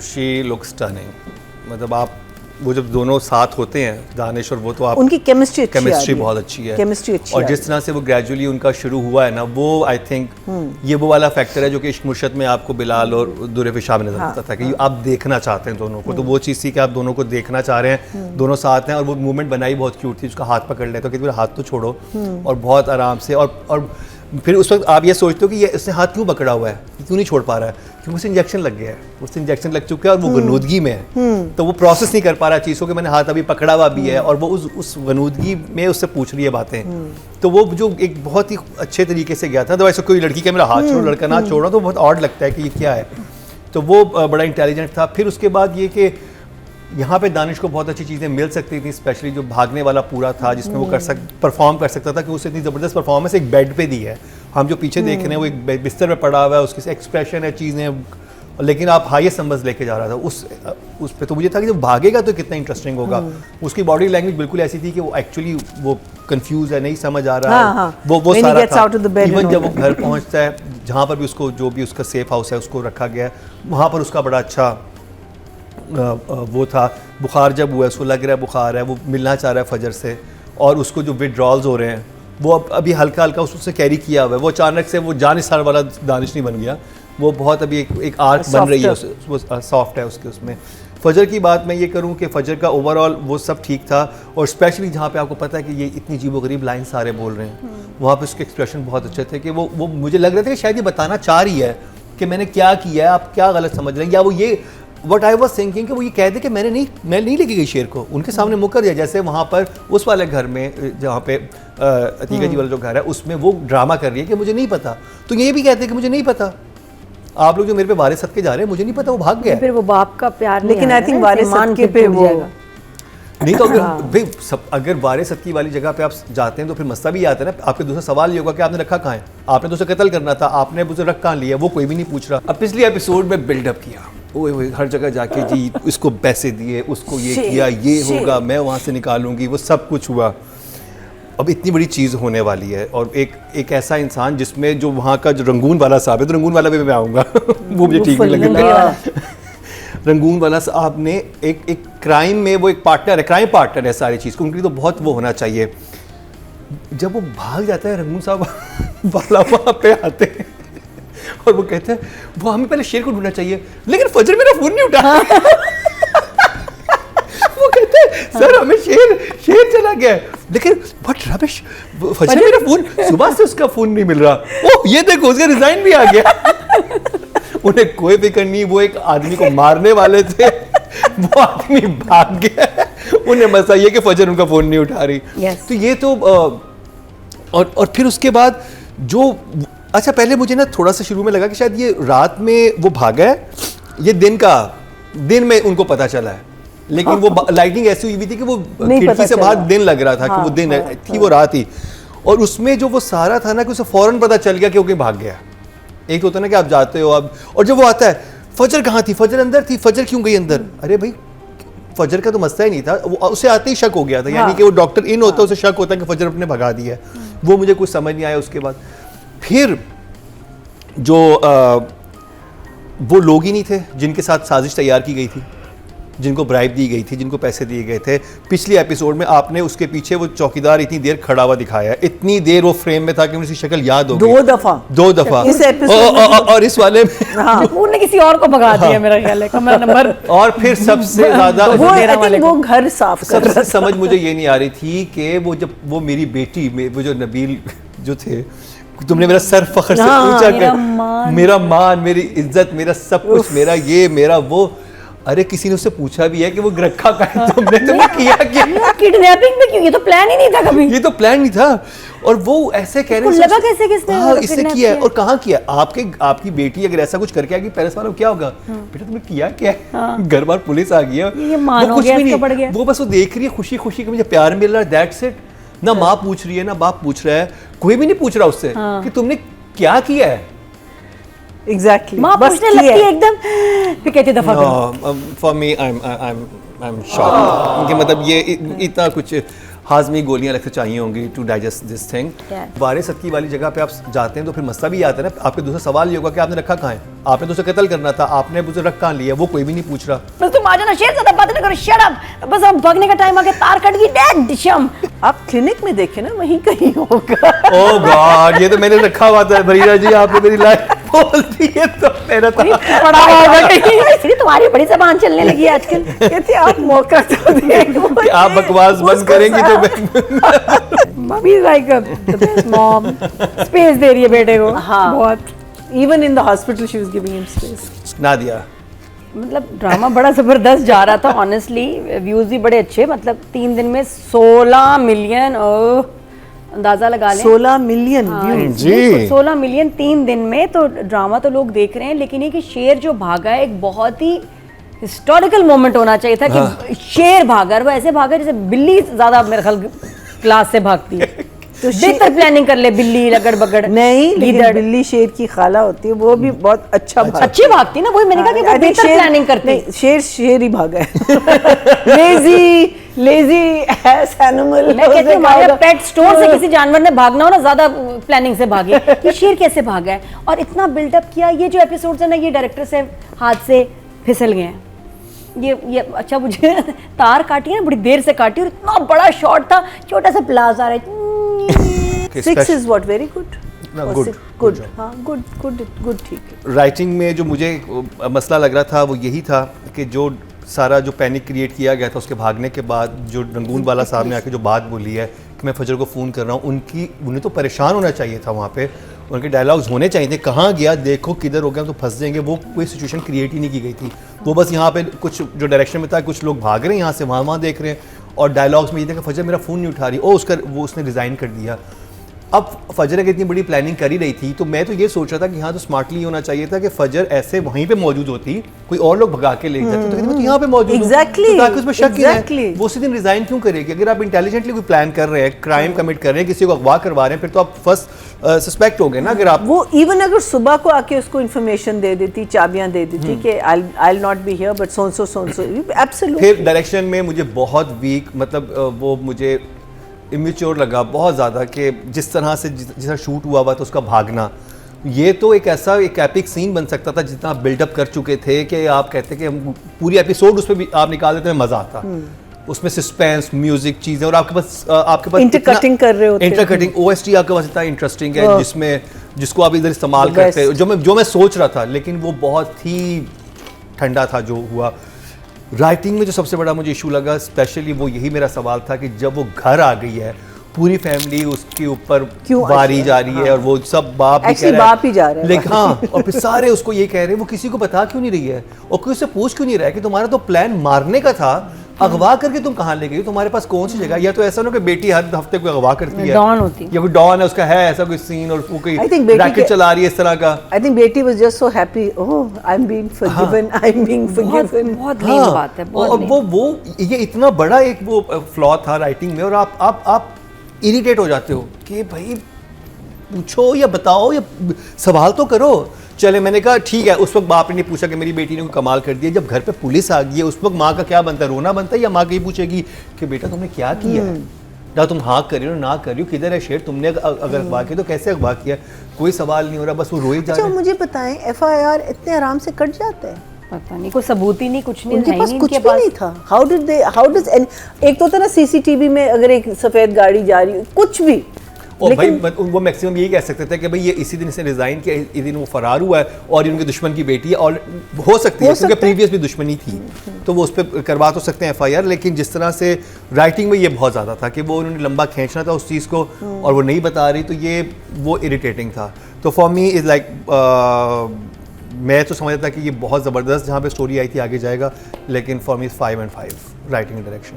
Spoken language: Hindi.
शी लुक्स स्टनिंग, मतलब आप वो जब दोनों साथ होते हैं दानिश और वो, तो आप उनकी केमिस्ट्री बहुत अच्छी है, केमिस्ट्री अच्छी और जिस तरह से वो ग्रेजुअली उनका शुरू हुआ है ना, वो आई थिंक ये वो वाला फैक्टर है जो कि इश्क मुर्शद में आपको बिलाल और दुर्रे फिशा में नजर आता था कि आप देखना चाहते हैं दोनों को, तो वो चीज़ थी कि आप दोनों को देखना चाह रहे हैं, दोनों साथ हैं। और वो मूवमेंट बनाई बहुत क्यूट थी, उसका हाथ पकड़ लेता, कि हाथ तो छोड़ो, और बहुत आराम से, और फिर उस वक्त आप ये सोचते हो कि ये इसने हाथ क्यों पकड़ा हुआ है, क्यों नहीं छोड़ पा रहा है, क्योंकि उसे इंजेक्शन लग गया है, उससे इंजेक्शन लग चुका है और वो गनूदगी में है, तो वो प्रोसेस नहीं कर पा रहा चीज़ को कि मैंने हाथ अभी पकड़ा हुआ भी है, और वो उस गनूदगी में उससे पूछ रही है बातें। तो वो जो एक बहुत ही अच्छे तरीके से गया था, तो ऐसे कोई लड़की का मेरा हाथ छोड़ो, लड़का ना छोड़ो, तो बहुत ऑड लगता है कि ये क्या है। तो वो बड़ा इंटेलिजेंट था। फिर उसके बाद ये कि यहाँ पे दानिश को बहुत अच्छी चीज़ें मिल सकती थी, स्पेशली जो भागने वाला पूरा था जिसमें वो परफॉर्म कर सकता था, कि उसे इतनी ज़बरदस्त परफॉर्मेंस एक बेड पे दी है। हम जो पीछे देख रहे हैं वो एक बिस्तर पे पड़ा हुआ है, उसके एक्सप्रेशन है, चीज़ें, लेकिन आप हाईएस्ट नंबर्स लेके जा रहा था उस पे। तो मुझे था कि जब भागेगा तो कितना इंटरेस्टिंग होगा। उसकी बॉडी लैंग्वेज बिल्कुल ऐसी थी कि वो एक्चुअली वो कंफ्यूज है, नहीं समझ आ रहा है, वो सारा था। इवन जब वो घर पहुँचता है, जहाँ पर भी उसको जो भी उसका सेफ हाउस है उसको रखा गया है, वहाँ पर उसका बड़ा अच्छा वो था। बुखार जब हुआ है, उसको लग रहा है बुखार है, वो मिलना चाह रहा है फजर से, और उसको जो विड्रॉल्स हो रहे हैं वो अभी हल्का हल्का उससे कैरी किया हुआ है। वो अचानक से वो जानिसार वाला दानिश नहीं बन गया, वो बहुत अभी एक आर्क बन रही है, वो सॉफ्ट है उसके उसमें। फजर की बात मैं ये करूँ कि फजर का ओवरऑल वो सब ठीक था, और स्पेशली जहाँ पे आपको पता है कि ये इतनी अजीबोगरीब लाइन सारे बोल रहे हैं, वहाँ पे उसके एक्सप्रेशन बहुत अच्छे थे, कि वो मुझे लग रहा था कि शायद ये बताना चाह रही है कि मैंने क्या किया है, आप क्या गलत समझ रहे हैं, या वो ये वट आई वॉज थिंकिंग कि वो ये कह दे कि मैं नहीं लेके गई शेर को, उनके सामने मुकर दिया। जैसे वहाँ पर उस वाले घर में जहाँ पे अतीका जी वाला जो घर है उसमें वो ड्रामा कर रही है कि मुझे नहीं पता, तो ये भी कहते हैं कि मुझे नहीं पता, आप लोग जो मेरे पे वारिस सदके जा रहे हैं, मुझे नहीं पता, वो भाग गया। फिर वो बाप का प्यार, लेकिन आई थिंक वारिस सदके पे वो नहीं, तो अगर वारिस सदकी वाली जगह पे आप जाते हैं तो फिर मसला भी आता है ना। आपके दूसरा सवाल ये होगा कि आपने रखा कहाँ है, आपने तो उसे कत्ल करना था, आपने उसे रख कहाँ लिया, वो कोई भी नहीं पूछ रहा। अब पिछले एपिसोड में बिल्डअप किया, ओए हर जगह जाके जी इसको पैसे दिए, उसको ये किया, ये होगा, मैं वहाँ से निकालूंगी, वो सब कुछ हुआ। अब इतनी बड़ी चीज़ होने वाली है, और एक ऐसा इंसान जिसमें जो वहाँ का जो रंगून वाला साहब है, तो रंगून वाला भी मैं आऊँगा वो मुझे ठीक नहीं लगेगा। रंगून वाला साहब ने एक क्राइम में वो एक पार्टनर है, क्राइम पार्टनर है सारी चीज़ को, उनके लिए तो बहुत वो होना चाहिए। जब वो भाग जाता है रंगून साहब वाला वहाँ पे आते हैं और वो कहते हैं वो हमें पहले शेर को ढूंढना चाहिए, लेकिन फजर मेरा फोन नहीं उठा वो कहते हैं सर हमें शेर चला गया है, लेकिन बट रबिश फजर मेरा फोन, सुबह से उसका फोन नहीं मिल रहा, ओह ये देखो उसका रिजाइन भी आ गया उन्हें कोई फिक्र नहीं, वो एक आदमी को मारने वाले थे वो आदमी भाग गया, उन्हें मसला ये कि फजर उनका फोन नहीं उठा रही। तो ये तो और फिर उसके बाद जो, अच्छा पहले मुझे ना थोड़ा सा शुरू में लगा कि शायद ये रात में वो भागा है, ये दिन में उनको पता चला है, लेकिन वो लाइटिंग ऐसी हुई थी कि वो खिड़की से बाहर दिन लग रहा था कि वो दिन थी, वो रात थी। और उसमें जो वो सारा था ना कि उसे फौरन पता चल गया कि वो कहीं भाग गया। एक तो होता है ना कि आप जाते हो अब, और जब वो आता है फजर कहाँ थी, फजर अंदर थी, फजर क्यों गई अंदर, अरे भाई फजर का तो मसला ही नहीं था, उसे आते ही शक हो गया था, यानी कि वो डॉक्टर इन होता है उसे शक होता है कि फजर अपने भगा दिया है। वो मुझे कुछ समझ नहीं आया। उसके बाद फिर जो वो लोग ही नहीं थे जिनके साथ साजिश तैयार की गई थी, जिनको ब्राइब दी गई थी, जिनको पैसे दिए गए थे। पिछले एपिसोड में आपने उसके पीछे वो चौकीदार इतनी देर खड़ा हुआ दिखाया है, इतनी देर वो फ्रेम में था कि मुझे उसकी शक्ल याद हो गई दो दफा इस एपिसोड और इस वाले में उन्होंने किसी और को भगा दिया मेरा ख्याल है, कमरा नंबर। और फिर सबसे ज्यादा वो घर साफ कर, सबसे समझ मुझे ये नहीं आ रही थी कि वो जब वो मेरी बेटी वो जो नबील जो थे, तुमने मेरा सर फख्र से ऊंचा कर, मेरा मान, मेरी इज्जत, मेरा सब कुछ, मेरा ये मेरा वो, अरे किसी ने उससे पूछा भी है कि वो रखा कहाँ तुमने किया क्या, किडनैपिंग में क्यों, ये तो प्लान ही नहीं था कभी, ये तो प्लान नहीं था। और वो ऐसे कह रहे लगा कैसे किसने इससे किया है और कहाँ किया। आपकी बेटी अगर ऐसा कुछ करके आएगी पेरेंट्स वालों क्या होगा, बेटा तुमने किया क्या, घर बार पुलिस आ गई है, वो कुछ भी नहीं, वो बस वो देख रही है खुशी खुशी कि मुझे प्यार मिल रहा है, दैट्स इट। ना माँ पूछ रही है ना बाप पूछ रहा है, कोई भी नहीं पूछ रहा उससे कि तुमने क्या किया है। Exactly. माँ पूछने लगती है एकदम, फिर कहती दफा करो। For me, I'm shocked कि मतलब ये इतना कुछ हाजमी गोलियां अलग से चाहिए होंगी टू डाइजेस्ट दिस थिंग। वारे सदकी वाली जगह पे आप जाते हैं तो फिर मसला भी आता है ना, आपके दूसरा सवाल ये होगा कि आपने रखा कहाँ है, आपने तो उसे कत्ल करना था, आपने उसे रख कहाँ लिया, वो कोई भी नहीं पूछ रहा। बस तुम आ जाना, शेर ज्यादा बात नहीं करो, शट अप, बस अब भागने का टाइम आ गया, तार कट गई, डेड शम। आप क्लिनिक में देखे ना, वहीं कहीं होगा। ओह गॉड, ये तो मैंने रखा हुआ था। भरीरा जी आपने मेरी लाइफ बोल दी है तो मेरा था पड़ा हुआ होगा कहीं। इसलिए तुम्हारी बड़ी जबान चलने लगी है आजकल। कहते आप मौका तो दे, आप बकवास बंद करेंगी तो मैं mummy like the best mom, space दे रही है बेटे को। हाँ बहुत, even in the hospital she was giving him space. ना दिया। मतलब ड्रामा बड़ा जबरदस्त जा रहा था ऑनेस्टली, व्यूज भी बड़े अच्छे, मतलब 3 दिन में 16 मिलियन, अंदाजा लगा लें 16 मिलियन व्यूज जी, 16 मिलियन 3 दिन में। तो ड्रामा तो लोग देख रहे हैं, लेकिन ये कि शेर जो भागा है एक बहुत ही हिस्टोरिकल मोमेंट होना चाहिए था कि शेर भागा, और वो ऐसे भागा जैसे बिल्ली ज्यादा मेरे ख्याल क्लास से भागती है। तो बेहतर प्लानिंग कर ले बिल्ली, लगड़ बगड़ नहीं, लेकिन बिल्ली शेर की खाला होती है, वो भी बहुत अच्छा अच्छी भागती है ना, वही मैंने कहा कि वो बेहतर प्लानिंग करती है। शेर ही भागा है। Lazy S animal. मैं कहती हूँ हमारे पेट स्टोर से किसी जानवर ने भागना हो ना, ज्यादा प्लानिंग से भागे। ये शेर कैसे भागा है और इतना बिल्डअप किया। ये जो एपिसोड्स है ना, ये डायरेक्टर से हाथ से फिसल गए हैं। ये अच्छा, मुझे तार काटी है ना, बड़ी देर से काटी, और इतना बड़ा शॉट था, छोटा सा प्लाज आ रहा है। 6 is what, very good. Good. हाँ, गुड, ठीक है। राइटिंग में जो मुझे मसला लग रहा था वो यही था कि जो सारा जो पैनिक क्रिएट किया गया था उसके भागने के बाद, जो रंगून वाला साहब ने आके जो बात बोली है कि मैं फजर को फ़ोन कर रहा हूँ, उन्हें तो परेशान होना चाहिए था वहाँ पे, उनके डायलॉग्स होने चाहिए थे, कहाँ गया, देखो किधर हो गया, तो फंस जाएंगे। वो कोई सिचुएशन क्रिएट ही नहीं की गई थी। वो बस यहाँ पे कुछ जो डायरेक्शन में था, कुछ लोग भाग रहे हैं यहाँ से वहाँ देख रहे हैं, और डायलॉग्स में ये था कि फजर मेरा फ़ोन नहीं उठा रही, वो उसने रिज़ाइन कर दिया। अब फजर अगर इतनी बड़ी प्लानिंग कर ही रही थी, तो मैं तो ये सोच रहा था कि हाँ, तो स्मार्टली होना चाहिए था कि फजर ऐसे वहीं पे मौजूद होती, कोई और लोग भगा के ले जाते, तो कहते यहाँ पे मौजूद Exactly, ताकि उसमें शक exactly. है, वो उसी दिन रिजाइन क्यों करेगी? अगर आप इंटेलिजेंटली कोई प्लान कर रहे हैं, क्राइम कमिट कर रहे हैं, किसी को अगवा करवा रहे हैं, फिर तो आप फर्स्ट सस्पेक्ट हो गए ना। अगर आप वो इवन अगर सुबह को आके उसको इन्फॉर्मेशन दे देती, चाबियां दे देती कि I will not be here but so absolutely. फिर डायरेक्शन में मुझे बहुत वीक, मतलब वो मुझे इमेच्योर लगा बहुत ज़्यादा, कि जिस तरह से जिस शूट हुआ था उसका भागना, ये तो एक ऐसा एक एपिक सीन बन सकता था जितना बिल्डअप कर चुके थे कि आप कहते कि पूरी एपिसोड उस पर भी आप निकाल देते हैं, मज़ा आता। उसमें सस्पेंस, म्यूजिक, चीज़ें, और आपके पास इंटरकटिंग कर रहे होते हैं, इंटरकटिंग OST आपके पास इतना इंटरेस्टिंग है जिसको आप इधर इस्तेमाल करते हैं, जो मैं सोच रहा था, लेकिन वो बहुत ही ठंडा था जो हुआ। राइटिंग में जो सबसे बड़ा मुझे इशू लगा स्पेशली, वो यही मेरा सवाल था कि जब वो घर आ गई है, पूरी फैमिली उसके ऊपर वारी जा रही है, और वो सब बाप भी कह रहा है, बाप ही जा रहा है, लेकिन हाँ, और फिर सारे उसको ये कह रहे हैं, वो किसी को बता क्यों नहीं रही है, और कोई उससे पूछ क्यों नहीं रहा है कि तुम्हारा तो प्लान मारने का था, अगवा करके तुम कहाँ ले गई, तुम्हारे पास कौन सी जगह? या तो ऐसा ना कि बेटी हर हफ्ते कोई अगवा करती है, डॉन होती है, या कोई डॉन है, उसका है ऐसा कोई सीन, और वो कोई रैकेट चला रही है इस तरह का। आई थिंक बेटी was just so happy, oh I am being forgiven, I am being forgiven. बहुत लेम बात है, बहुत लेम। वो ये इतना बड़ा एक वो फ्लॉ था राइटिंग में, और आप इरिटेट हो जाते हो कि भाई पूछो या बताओ या सवाल तो करो। चले, मैंने कहा ठीक है, उस वक्त बाप ने पूछा कि मेरी बेटी ने कोई कमाल कर दिया। जब घर पे पुलिस आ गई है, उस वक्त माँ का क्या बनता है? रोना बनता है, या माँ कहीं पूछेगी कि बेटा तुमने क्या किया है, या तुम हाँ कर रही हो ना कर रही हो, किधर है शेर, तुमने अगर अगवा किया तो कैसे अगवा किया? कोई सवाल नहीं हो रहा, बस वो रोई जा रहे हैं। मुझे बताएं, FIR इतने आराम से कट जाता है? पता नहीं, कोई सबूत ही नहीं, कुछ नहीं, उनके पास कुछ भी नहीं था। हाउ डज एक तो होता ना CCTV में अगर एक सफेद गाड़ी जा रही, कुछ भी, और भाई वो मैक्सिमम यही कह सकते थे कि भाई ये इसी दिन से रिजाइन किया, इसी दिन वो फरार हुआ है, और ये उनके दुश्मन की बेटी है, और हो सकती है क्योंकि प्रीवियस भी दुश्मनी थी, तो वो उस पर करवा तो सकते हैं FIR। लेकिन जिस तरह से राइटिंग में ये बहुत ज़्यादा था कि वो उन्होंने लंबा खींचना था उस चीज़ को, और वो नहीं बता रही, तो ये वो इरिटेटिंग था। तो फॉर मी इज़ लाइक, मैं तो समझता था कि ये बहुत ज़बरदस्त जहाँ पे स्टोरी आई थी आगे जाएगा, लेकिन for me 5 and 5 writing direction.